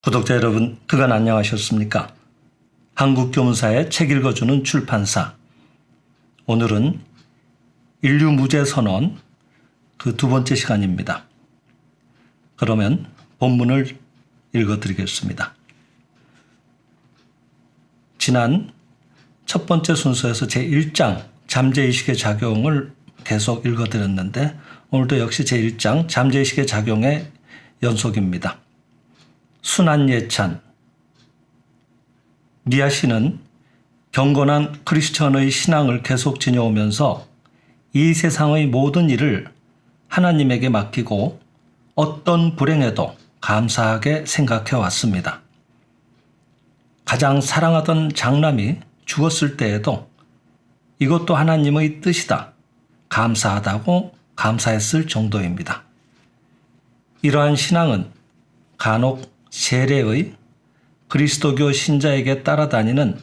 구독자 여러분, 그간 안녕하셨습니까? 한국교문사의 책 읽어주는 출판사. 오늘은 인류 무죄 선언 그 두 번째 시간입니다. 그러면 본문을 읽어드리겠습니다. 지난 첫 번째 순서에서 제1장 잠재의식의 작용을 계속 읽어드렸는데 오늘도 역시 제1장 잠재의식의 작용의 연속입니다. 순환예찬. 리아 씨는 경건한 크리스천의 신앙을 계속 지녀오면서 이 세상의 모든 일을 하나님에게 맡기고 어떤 불행에도 감사하게 생각해 왔습니다. 가장 사랑하던 장남이 죽었을 때에도 이것도 하나님의 뜻이다, 감사하다고 감사했을 정도입니다. 이러한 신앙은 간혹 세례의 그리스도교 신자에게 따라다니는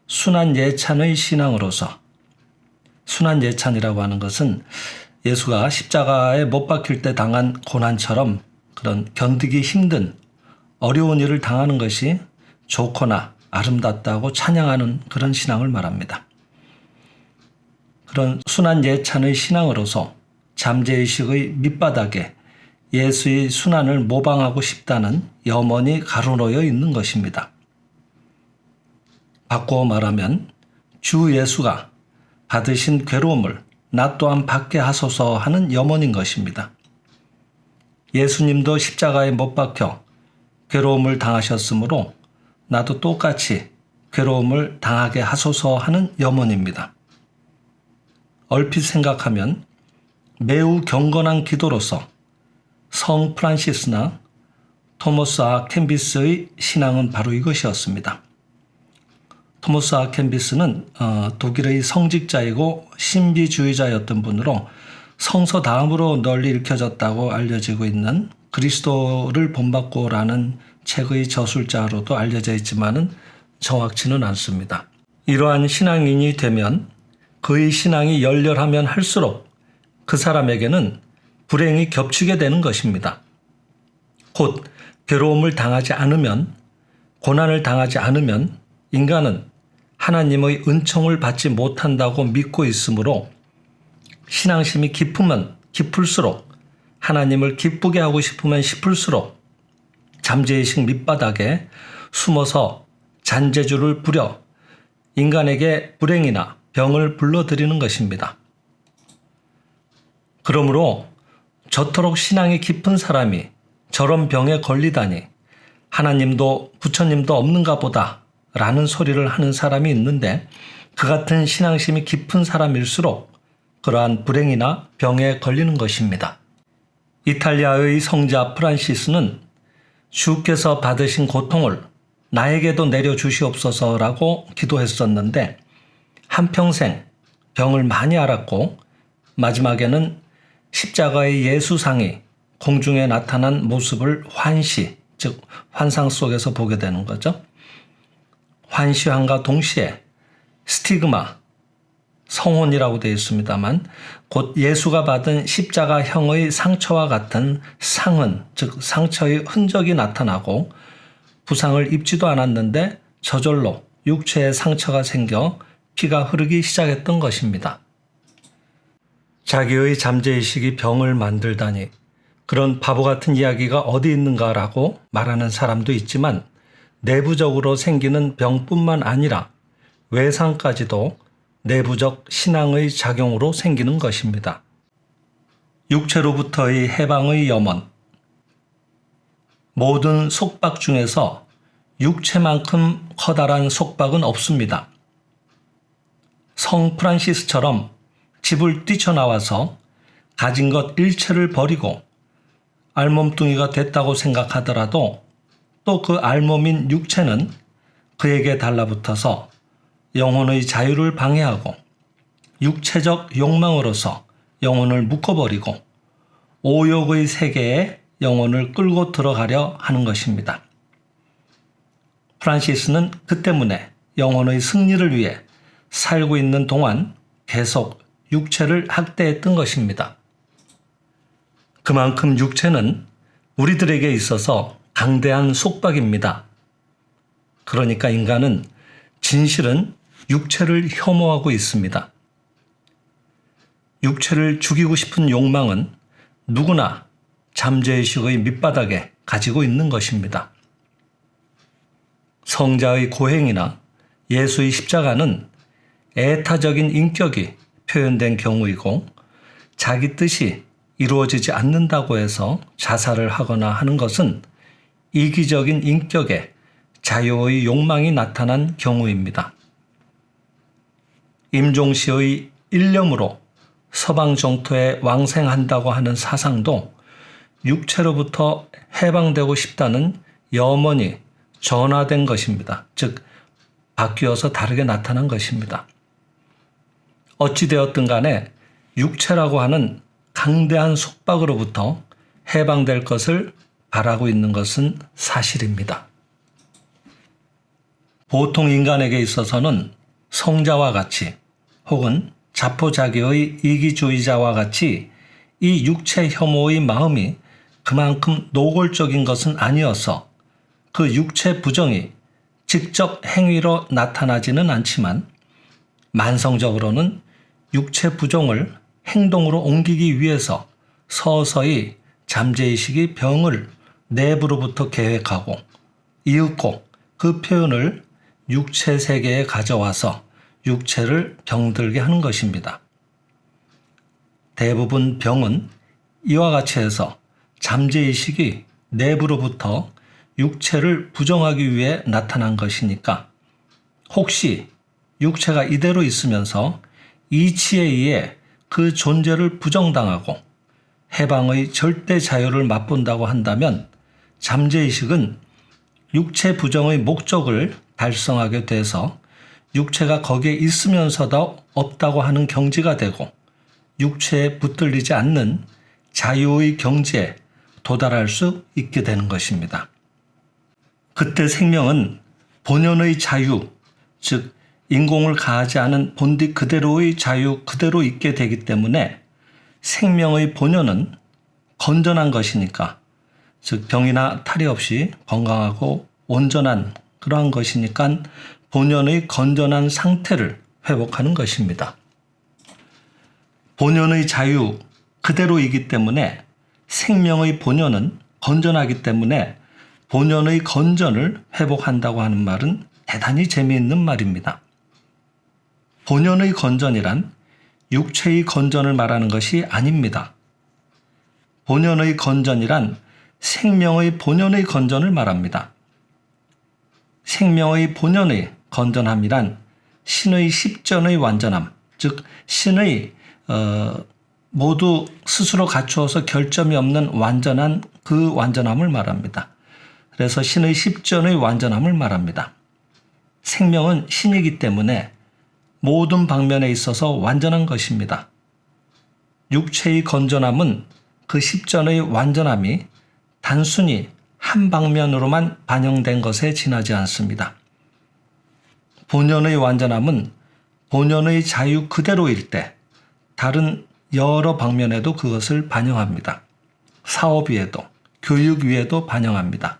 순환예찬의 신앙으로서, 순환예찬이라고 하는 것은 예수가 십자가에 못 박힐 때 당한 고난처럼 그런 견디기 힘든 어려운 일을 당하는 것이 좋거나 아름답다고 찬양하는 그런 신앙을 말합니다. 그런 순환예찬의 신앙으로서 잠재의식의 밑바닥에 예수의 순환을 모방하고 싶다는 염원이 가로놓여 있는 것입니다. 바꾸어 말하면 주 예수가 받으신 괴로움을 나 또한 받게 하소서 하는 염원인 것입니다. 예수님도 십자가에 못 박혀 괴로움을 당하셨으므로 나도 똑같이 괴로움을 당하게 하소서 하는 염원입니다. 얼핏 생각하면 매우 경건한 기도로서 성 프란시스나 토머스 아 캠비스의 신앙은 바로 이것이었습니다. 토머스 아 캠비스는 독일의 성직자이고 신비주의자였던 분으로 성서 다음으로 널리 읽혀졌다고 알려지고 있는 그리스도를 본받고라는 책의 저술자로도 알려져 있지만은 정확치는 않습니다. 이러한 신앙인이 되면 그의 신앙이 열렬하면 할수록 그 사람에게는 불행이 겹치게 되는 것입니다. 곧 괴로움을 당하지 않으면, 고난을 당하지 않으면 인간은 하나님의 은총을 받지 못한다고 믿고 있으므로 신앙심이 깊으면 깊을수록, 하나님을 기쁘게 하고 싶으면 싶을수록 잠재의식 밑바닥에 숨어서 잔재주를 부려 인간에게 불행이나 병을 불러들이는 것입니다. 그러므로 저토록 신앙이 깊은 사람이 저런 병에 걸리다니 하나님도 부처님도 없는가 보다 라는 소리를 하는 사람이 있는데, 그 같은 신앙심이 깊은 사람일수록 그러한 불행이나 병에 걸리는 것입니다. 이탈리아의 성자 프란시스는 주께서 받으신 고통을 나에게도 내려주시옵소서라고 기도했었는데 한평생 병을 많이 앓았고 마지막에는 십자가의 예수상이 공중에 나타난 모습을 환시, 즉 환상 속에서 보게 되는 거죠. 환시함과 동시에 스티그마, 성혼이라고 되어 있습니다만 곧 예수가 받은 십자가형의 상처와 같은 상흔, 즉 상처의 흔적이 나타나고 부상을 입지도 않았는데 저절로 육체에 상처가 생겨 피가 흐르기 시작했던 것입니다. 자기의 잠재의식이 병을 만들다니, 그런 바보 같은 이야기가 어디 있는가라고 말하는 사람도 있지만 내부적으로 생기는 병뿐만 아니라 외상까지도 내부적 신앙의 작용으로 생기는 것입니다. 육체로부터의 해방의 염원. 모든 속박 중에서 육체만큼 커다란 속박은 없습니다. 성 프란시스처럼 집을 뛰쳐나와서 가진 것 일체를 버리고 알몸뚱이가 됐다고 생각하더라도 또 그 알몸인 육체는 그에게 달라붙어서 영혼의 자유를 방해하고 육체적 욕망으로서 영혼을 묶어버리고 오욕의 세계에 영혼을 끌고 들어가려 하는 것입니다. 프란시스는 그 때문에 영혼의 승리를 위해 살고 있는 동안 계속 육체를 학대했던 것입니다. 그만큼 육체는 우리들에게 있어서 강대한 속박입니다. 그러니까 인간은 진실은 육체를 혐오하고 있습니다. 육체를 죽이고 싶은 욕망은 누구나 잠재의식의 밑바닥에 가지고 있는 것입니다. 성자의 고행이나 예수의 십자가는 애타적인 인격이 표현된 경우이고 자기 뜻이 이루어지지 않는다고 해서 자살을 하거나 하는 것은 이기적인 인격의 자유의 욕망이 나타난 경우입니다. 임종시의 일념으로 서방 정토에 왕생한다고 하는 사상도 육체로부터 해방되고 싶다는 염원이 전화된 것입니다. 즉 바뀌어서 다르게 나타난 것입니다. 어찌되었든 간에 육체라고 하는 강대한 속박으로부터 해방될 것을 바라고 있는 것은 사실입니다. 보통 인간에게 있어서는 성자와 같이 혹은 자포자기의 이기주의자와 같이 이 육체 혐오의 마음이 그만큼 노골적인 것은 아니어서 그 육체 부정이 직접 행위로 나타나지는 않지만 만성적으로는 육체 부정을 행동으로 옮기기 위해서 서서히 잠재의식이 병을 내부로부터 계획하고 이윽고 그 표현을 육체 세계에 가져와서 육체를 병들게 하는 것입니다. 대부분 병은 이와 같이 해서 잠재의식이 내부로부터 육체를 부정하기 위해 나타난 것이니까 혹시 육체가 이대로 있으면서 이치에 의해 그 존재를 부정당하고 해방의 절대 자유를 맛본다고 한다면 잠재의식은 육체 부정의 목적을 달성하게 돼서 육체가 거기에 있으면서도 없다고 하는 경지가 되고 육체에 붙들리지 않는 자유의 경지에 도달할 수 있게 되는 것입니다. 그때 생명은 본연의 자유, 즉 인공을 가하지 않은 본디 그대로의 자유 그대로 있게 되기 때문에 생명의 본연은 건전한 것이니까, 즉 병이나 탈이 없이 건강하고 온전한 그러한 것이니까 본연의 건전한 상태를 회복하는 것입니다. 본연의 자유 그대로이기 때문에 생명의 본연은 건전하기 때문에 본연의 건전을 회복한다고 하는 말은 대단히 재미있는 말입니다. 본연의 건전이란 육체의 건전을 말하는 것이 아닙니다. 본연의 건전이란 생명의 본연의 건전을 말합니다. 생명의 본연의 건전함이란 신의 십전의 완전함, 즉 신의 모두 스스로 갖추어서 결점이 없는 완전한 그 완전함을 말합니다. 그래서 신의 십전의 완전함을 말합니다. 생명은 신이기 때문에 모든 방면에 있어서 완전한 것입니다. 육체의 건전함은 그 십전의 완전함이 단순히 한 방면으로만 반영된 것에 지나지 않습니다. 본연의 완전함은 본연의 자유 그대로일 때 다른 여러 방면에도 그것을 반영합니다. 사업 위에도, 교육 위에도 반영합니다.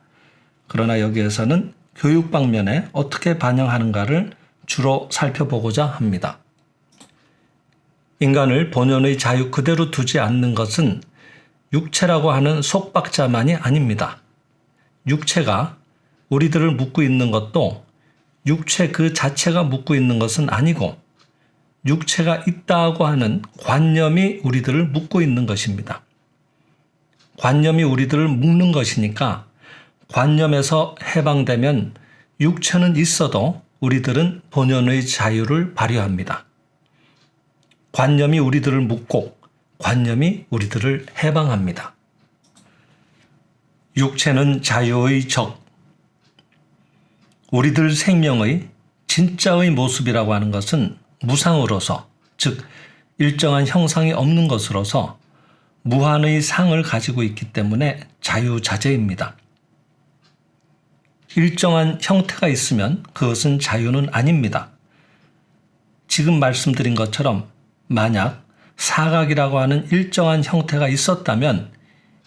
그러나 여기에서는 교육 방면에 어떻게 반영하는가를 주로 살펴보고자 합니다. 인간을 본연의 자유 그대로 두지 않는 것은 육체라고 하는 속박자만이 아닙니다. 육체가 우리들을 묶고 있는 것도 육체 그 자체가 묶고 있는 것은 아니고 육체가 있다고 하는 관념이 우리들을 묶고 있는 것입니다. 관념이 우리들을 묶는 것이니까 관념에서 해방되면 육체는 있어도 우리들은 본연의 자유를 발휘합니다. 관념이 우리들을 묶고 관념이 우리들을 해방합니다. 육체는 자유의 적. 우리들 생명의 진짜의 모습이라고 하는 것은 무상으로서, 즉 일정한 형상이 없는 것으로서 무한의 상을 가지고 있기 때문에 자유자재입니다. 일정한 형태가 있으면 그것은 자유는 아닙니다. 지금 말씀드린 것처럼 만약 사각이라고 하는 일정한 형태가 있었다면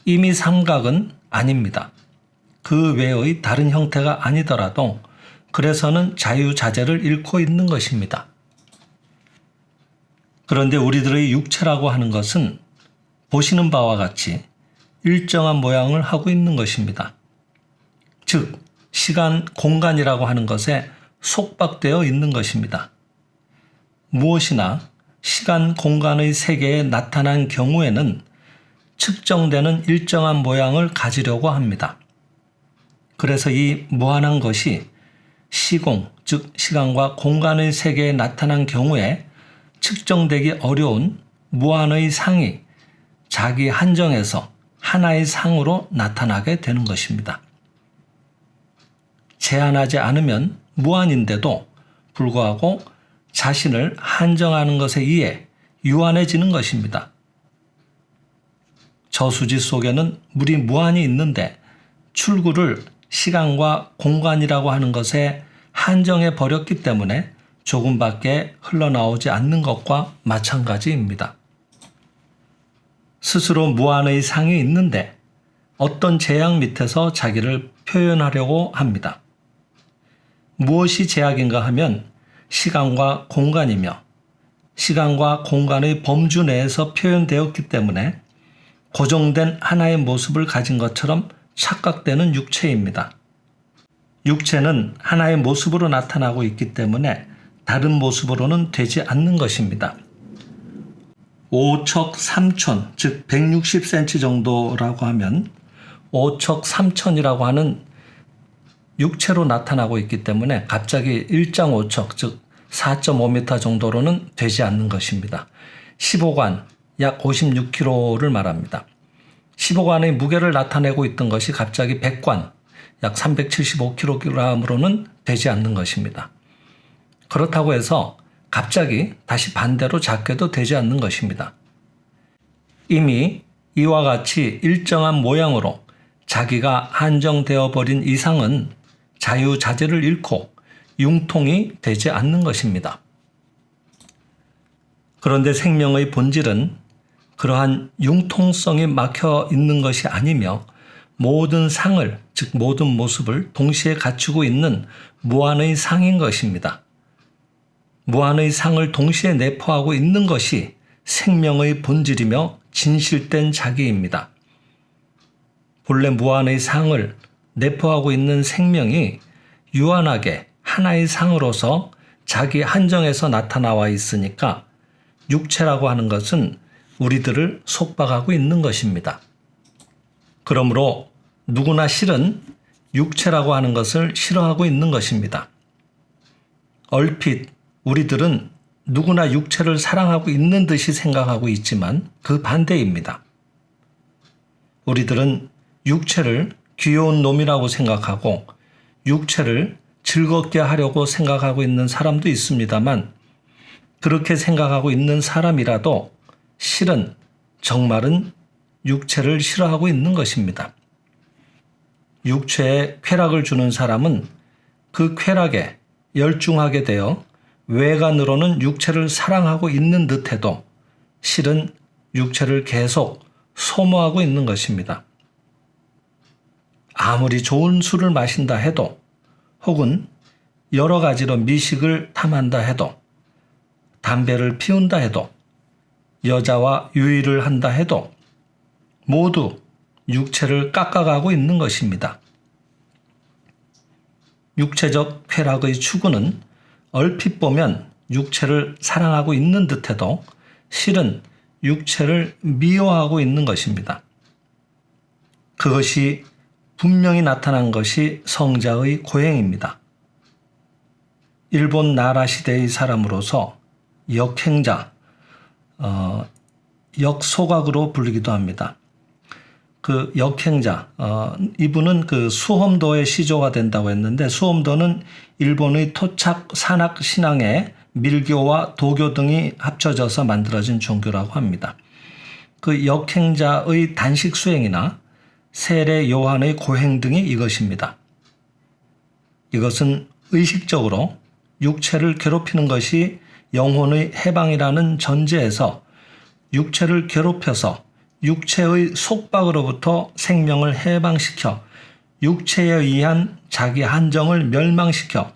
이미 삼각은 아닙니다. 그 외의 다른 형태가 아니더라도 그래서는 자유자재를 잃고 있는 것입니다. 그런데 우리들의 육체라고 하는 것은 보시는 바와 같이 일정한 모양을 하고 있는 것입니다. 즉, 시간, 공간이라고 하는 것에 속박되어 있는 것입니다. 무엇이나 시간, 공간의 세계에 나타난 경우에는 측정되는 일정한 모양을 가지려고 합니다. 그래서 이 무한한 것이 시공, 즉 시간과 공간의 세계에 나타난 경우에 측정되기 어려운 무한의 상이 자기 한정에서 하나의 상으로 나타나게 되는 것입니다. 제한하지 않으면 무한인데도 불구하고 자신을 한정하는 것에 의해 유한해지는 것입니다. 저수지 속에는 물이 무한히 있는데 출구를 시간과 공간이라고 하는 것에 한정해 버렸기 때문에 조금밖에 흘러나오지 않는 것과 마찬가지입니다. 스스로 무한의 상이 있는데 어떤 제약 밑에서 자기를 표현하려고 합니다. 무엇이 제약인가 하면 시간과 공간이며 시간과 공간의 범주 내에서 표현되었기 때문에 고정된 하나의 모습을 가진 것처럼 착각되는 육체입니다. 육체는 하나의 모습으로 나타나고 있기 때문에 다른 모습으로는 되지 않는 것입니다. 5척 3천, 즉 160cm 정도라고 하면 5척 3천이라고 하는 육체로 나타나고 있기 때문에 갑자기 1장5척, 즉 4.5m 정도로는 되지 않는 것입니다. 15관, 약 56kg를 말합니다. 15관의 무게를 나타내고 있던 것이 갑자기 100관, 약 375kg으로는 되지 않는 것입니다. 그렇다고 해서 갑자기 다시 반대로 작게도 되지 않는 것입니다. 이미 이와 같이 일정한 모양으로 자기가 한정되어 버린 이상은 자유자재를 잃고 융통이 되지 않는 것입니다. 그런데 생명의 본질은 그러한 융통성이 막혀 있는 것이 아니며 모든 상을, 즉 모든 모습을 동시에 갖추고 있는 무한의 상인 것입니다. 무한의 상을 동시에 내포하고 있는 것이 생명의 본질이며 진실된 자기입니다. 본래 무한의 상을 내포하고 있는 생명이 유한하게 하나의 상으로서 자기 한정에서 나타나와 있으니까 육체라고 하는 것은 우리들을 속박하고 있는 것입니다. 그러므로 누구나 실은 육체라고 하는 것을 싫어하고 있는 것입니다. 얼핏 우리들은 누구나 육체를 사랑하고 있는 듯이 생각하고 있지만 그 반대입니다. 우리들은 육체를 귀여운 놈이라고 생각하고 육체를 즐겁게 하려고 생각하고 있는 사람도 있습니다만 그렇게 생각하고 있는 사람이라도 실은 정말은 육체를 싫어하고 있는 것입니다. 육체에 쾌락을 주는 사람은 그 쾌락에 열중하게 되어 외관으로는 육체를 사랑하고 있는 듯해도 실은 육체를 계속 소모하고 있는 것입니다. 아무리 좋은 술을 마신다 해도 혹은 여러 가지로 미식을 탐한다 해도 담배를 피운다 해도 여자와 유의를 한다 해도 모두 육체를 깎아가고 있는 것입니다. 육체적 쾌락의 추구는 얼핏 보면 육체를 사랑하고 있는 듯해도 실은 육체를 미워하고 있는 것입니다. 그것이 분명히 나타난 것이 성자의 고행입니다. 일본 나라 시대의 사람으로서 역행자, 역소각으로 불리기도 합니다. 그 역행자, 이분은 그 수험도의 시조가 된다고 했는데 수험도는 일본의 토착 산악 신앙의 밀교와 도교 등이 합쳐져서 만들어진 종교라고 합니다. 그 역행자의 단식 수행이나 세례 요한의 고행 등이 이것입니다. 이것은 의식적으로 육체를 괴롭히는 것이 영혼의 해방이라는 전제에서 육체를 괴롭혀서 육체의 속박으로부터 생명을 해방시켜 육체에 의한 자기 한정을 멸망시켜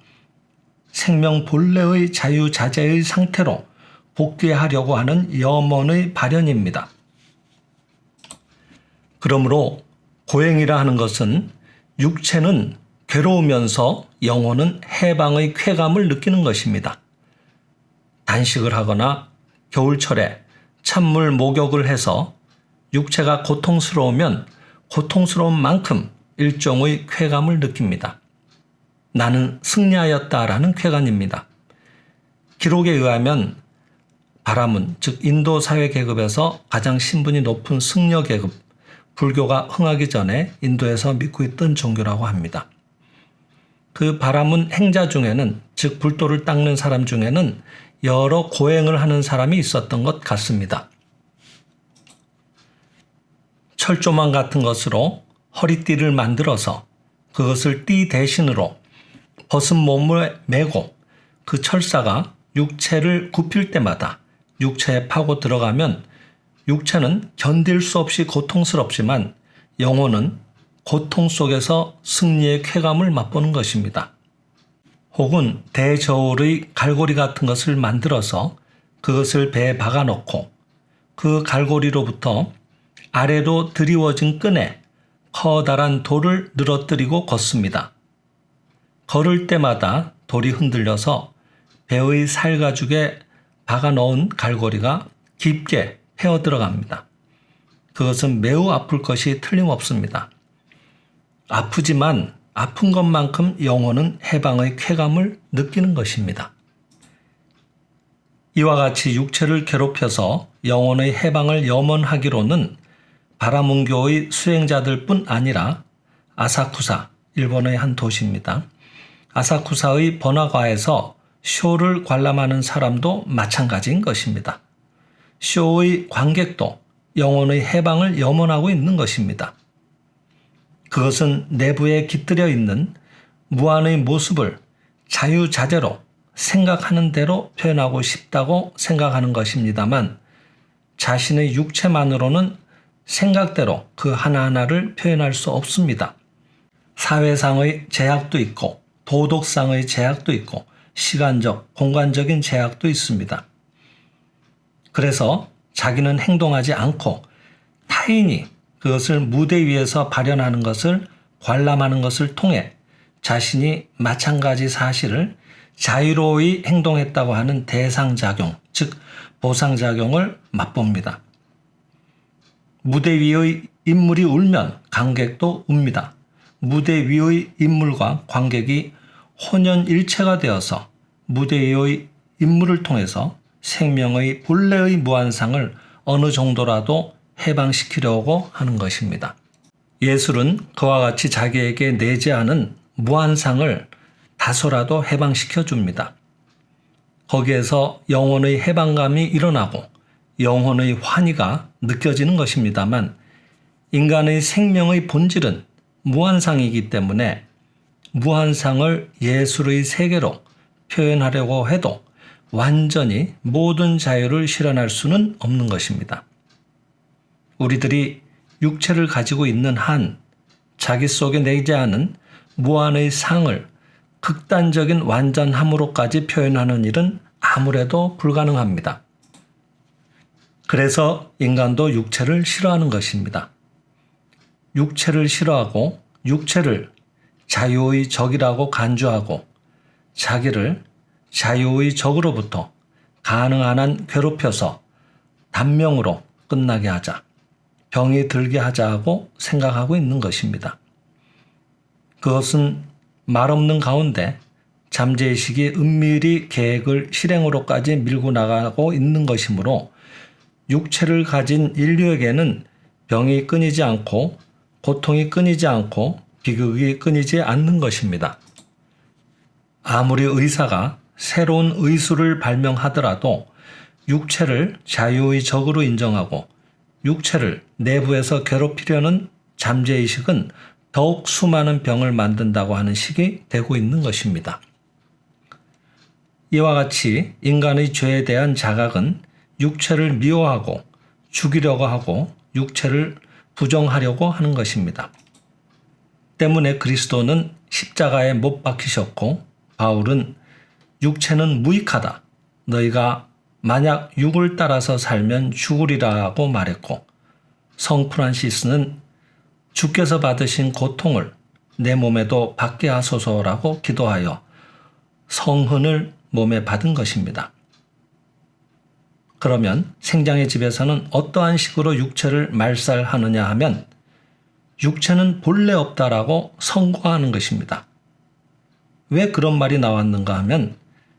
생명 본래의 자유자재의 상태로 복귀하려고 하는 염원의 발현입니다. 그러므로 고행이라 하는 것은 육체는 괴로우면서 영혼은 해방의 쾌감을 느끼는 것입니다. 단식을 하거나 겨울철에 찬물 목욕을 해서 육체가 고통스러우면 고통스러운 만큼 일종의 쾌감을 느낍니다. 나는 승리하였다라는 쾌감입니다. 기록에 의하면 바라문, 즉 인도 사회 계급에서 가장 신분이 높은 승려 계급, 불교가 흥하기 전에 인도에서 믿고 있던 종교라고 합니다. 그 바라문 행자 중에는, 즉 불도를 닦는 사람 중에는 여러 고행을 하는 사람이 있었던 것 같습니다. 철조망 같은 것으로 허리띠를 만들어서 그것을 띠 대신으로 벗은 몸을 메고 그 철사가 육체를 굽힐 때마다 육체에 파고 들어가면 육체는 견딜 수 없이 고통스럽지만 영혼은 고통 속에서 승리의 쾌감을 맛보는 것입니다. 혹은 대저울의 갈고리 같은 것을 만들어서 그것을 배에 박아 놓고 그 갈고리로부터 아래로 드리워진 끈에 커다란 돌을 늘어뜨리고 걷습니다. 걸을 때마다 돌이 흔들려서 배의 살가죽에 박아 넣은 갈고리가 깊게 헤어 들어갑니다. 그것은 매우 아플 것이 틀림없습니다. 아프지만 아픈 것만큼 영혼은 해방의 쾌감을 느끼는 것입니다. 이와 같이 육체를 괴롭혀서 영혼의 해방을 염원하기로는 바라문교의 수행자들뿐 아니라 아사쿠사, 일본의 한 도시입니다. 아사쿠사의 번화가에서 쇼를 관람하는 사람도 마찬가지인 것입니다. 쇼의 관객도 영혼의 해방을 염원하고 있는 것입니다. 그것은 내부에 깃들여 있는 무한의 모습을 자유자재로 생각하는 대로 표현하고 싶다고 생각하는 것입니다만 자신의 육체만으로는 생각대로 그 하나하나를 표현할 수 없습니다. 사회상의 제약도 있고 도덕상의 제약도 있고 시간적, 공간적인 제약도 있습니다. 그래서 자기는 행동하지 않고 타인이 그것을 무대 위에서 발현하는 것을 관람하는 것을 통해 자신이 마찬가지 사실을 자유로이 행동했다고 하는 대상작용, 즉 보상작용을 맛봅니다. 무대 위의 인물이 울면 관객도 웁니다. 무대 위의 인물과 관객이 혼연일체가 되어서 무대 위의 인물을 통해서 생명의 본래의 무한상을 어느 정도라도 해방시키려고 하는 것입니다. 예술은 그와 같이 자기에게 내재하는 무한상을 다소라도 해방시켜 줍니다. 거기에서 영혼의 해방감이 일어나고 영혼의 환희가 느껴지는 것입니다만 인간의 생명의 본질은 무한상이기 때문에 무한상을 예술의 세계로 표현하려고 해도 완전히 모든 자유를 실현할 수는 없는 것입니다. 우리들이 육체를 가지고 있는 한 자기 속에 내재하는 무한의 상을 극단적인 완전함으로까지 표현하는 일은 아무래도 불가능합니다. 그래서 인간도 육체를 싫어하는 것입니다. 육체를 싫어하고 육체를 자유의 적이라고 간주하고 자기를 자유의 적으로부터 가능한 한 괴롭혀서 단명으로 끝나게 하자, 병이 들게 하자 하고 생각하고 있는 것입니다. 그것은 말없는 가운데 잠재의식이 은밀히 계획을 실행으로까지 밀고 나가고 있는 것이므로 육체를 가진 인류에게는 병이 끊이지 않고 고통이 끊이지 않고 비극이 끊이지 않는 것입니다. 아무리 의사가 새로운 의술을 발명하더라도 육체를 자유의 적으로 인정하고 육체를 내부에서 괴롭히려는 잠재의식은 더욱 수많은 병을 만든다고 하는 식이 되고 있는 것입니다. 이와 같이 인간의 죄에 대한 자각은 육체를 미워하고 죽이려고 하고 육체를 부정하려고 하는 것입니다. 때문에 그리스도는 십자가에 못 박히셨고 바울은 육체는 무익하다. 너희가 만약 육을 따라서 살면 죽으리라고 말했고 성 프란시스는 주께서 받으신 고통을 내 몸에도 받게 하소서라고 기도하여 성흔을 몸에 받은 것입니다. 그러면 생장의 집에서는 어떠한 식으로 육체를 말살하느냐 하면 육체는 본래 없다라고 선고하는 것입니다. 왜 그런 말이 나왔는가 하면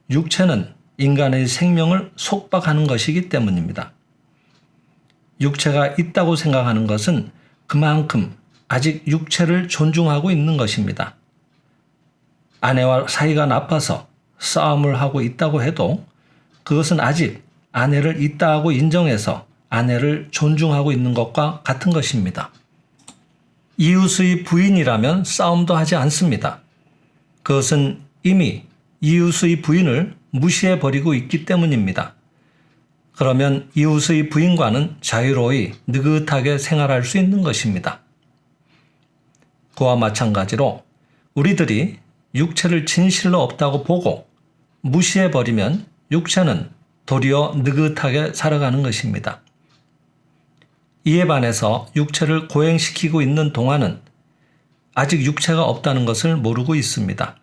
육체는 인간의 생명을 속박하는 것이기 때문입니다. 육체가 있다고 생각하는 것은 그만큼 아직 육체를 존중하고 있는 것입니다. 아내와 사이가 나빠서 싸움을 하고 있다고 해도 그것은 아직 아내를 있다고 인정해서 아내를 존중하고 있는 것과 같은 것입니다. 이웃의 부인이라면 싸움도 하지 않습니다. 그것은 이미 이웃의 부인을 무시해버리고 있기 때문입니다. 그러면 이웃의 부인과는 자유로이 느긋하게 생활할 수 있는 것입니다. 그와 마찬가지로 우리들이 육체를 진실로 없다고 보고 무시해버리면 육체는 도리어 느긋하게 살아가는 것입니다. 이에 반해서 육체를 고행시키고 있는 동안은 아직 육체가 없다는 것을 모르고 있습니다.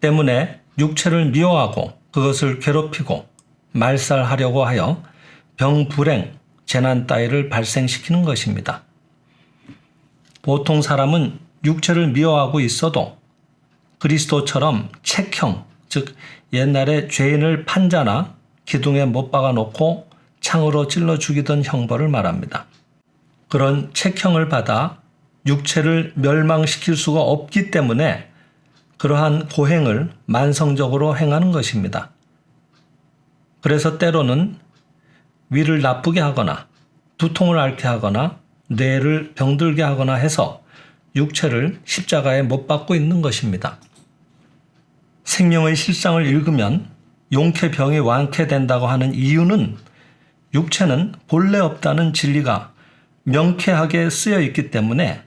때문에 육체를 미워하고 그것을 괴롭히고 말살하려고 하여 병, 불행, 재난 따위를 발생시키는 것입니다. 보통 사람은 육체를 미워하고 있어도 그리스도처럼 책형, 즉 옛날에 죄인을 판자나 기둥에 못 박아놓고 창으로 찔러 죽이던 형벌을 말합니다. 그런 책형을 받아 육체를 멸망시킬 수가 없기 때문에 그러한 고행을 만성적으로 행하는 것입니다. 그래서 때로는 위를 나쁘게 하거나 두통을 앓게 하거나 뇌를 병들게 하거나 해서 육체를 십자가에 못 박고 있는 것입니다. 생명의 실상을 읽으면 용케병이 완쾌된다고 하는 이유는 육체는 본래 없다는 진리가 명쾌하게 쓰여 있기 때문에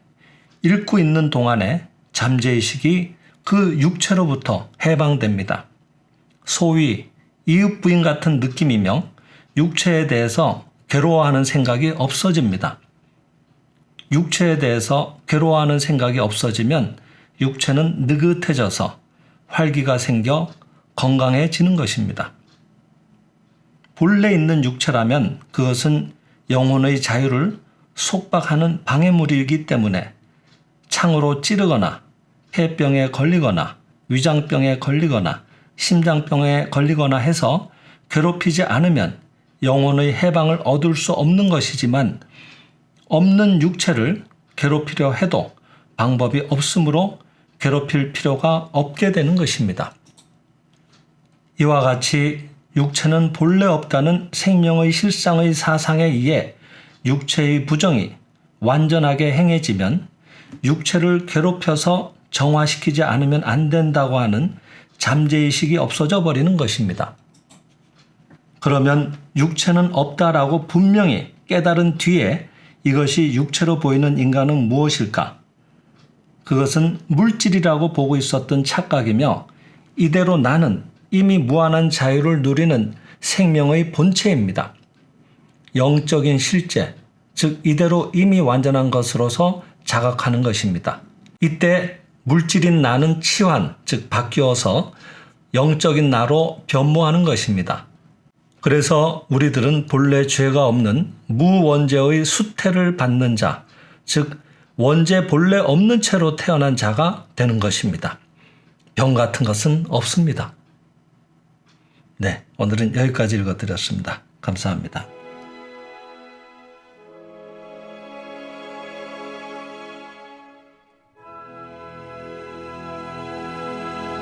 읽고 있는 동안에 잠재의식이 그 육체로부터 해방됩니다. 소위 이웃부인 같은 느낌이며 육체에 대해서 괴로워하는 생각이 없어집니다. 육체에 대해서 괴로워하는 생각이 없어지면 육체는 느긋해져서 활기가 생겨 건강해지는 것입니다. 본래 있는 육체라면 그것은 영혼의 자유를 속박하는 방해물이기 때문에 창으로 찌르거나 폐병에 걸리거나 위장병에 걸리거나 심장병에 걸리거나 해서 괴롭히지 않으면 영혼의 해방을 얻을 수 없는 것이지만 없는 육체를 괴롭히려 해도 방법이 없으므로 괴롭힐 필요가 없게 되는 것입니다. 이와 같이 육체는 본래 없다는 생명의 실상의 사상에 의해 육체의 부정이 완전하게 행해지면 육체를 괴롭혀서 정화시키지 않으면 안 된다고 하는 잠재의식이 없어져 버리는 것입니다. 그러면 육체는 없다라고 분명히 깨달은 뒤에 이것이 육체로 보이는 인간은 무엇일까? 그것은 물질이라고 보고 있었던 착각이며 이대로 나는 이미 무한한 자유를 누리는 생명의 본체입니다. 영적인 실제, 즉 이대로 이미 완전한 것으로서 자각하는 것입니다. 이때 물질인 나는 치환, 즉 바뀌어서 영적인 나로 변모하는 것입니다. 그래서 우리들은 본래 죄가 없는 무원죄의 수태를 받는 자, 즉 원죄 본래 없는 채로 태어난 자가 되는 것입니다. 병 같은 것은 없습니다. 네, 오늘은 여기까지 읽어드렸습니다. 감사합니다.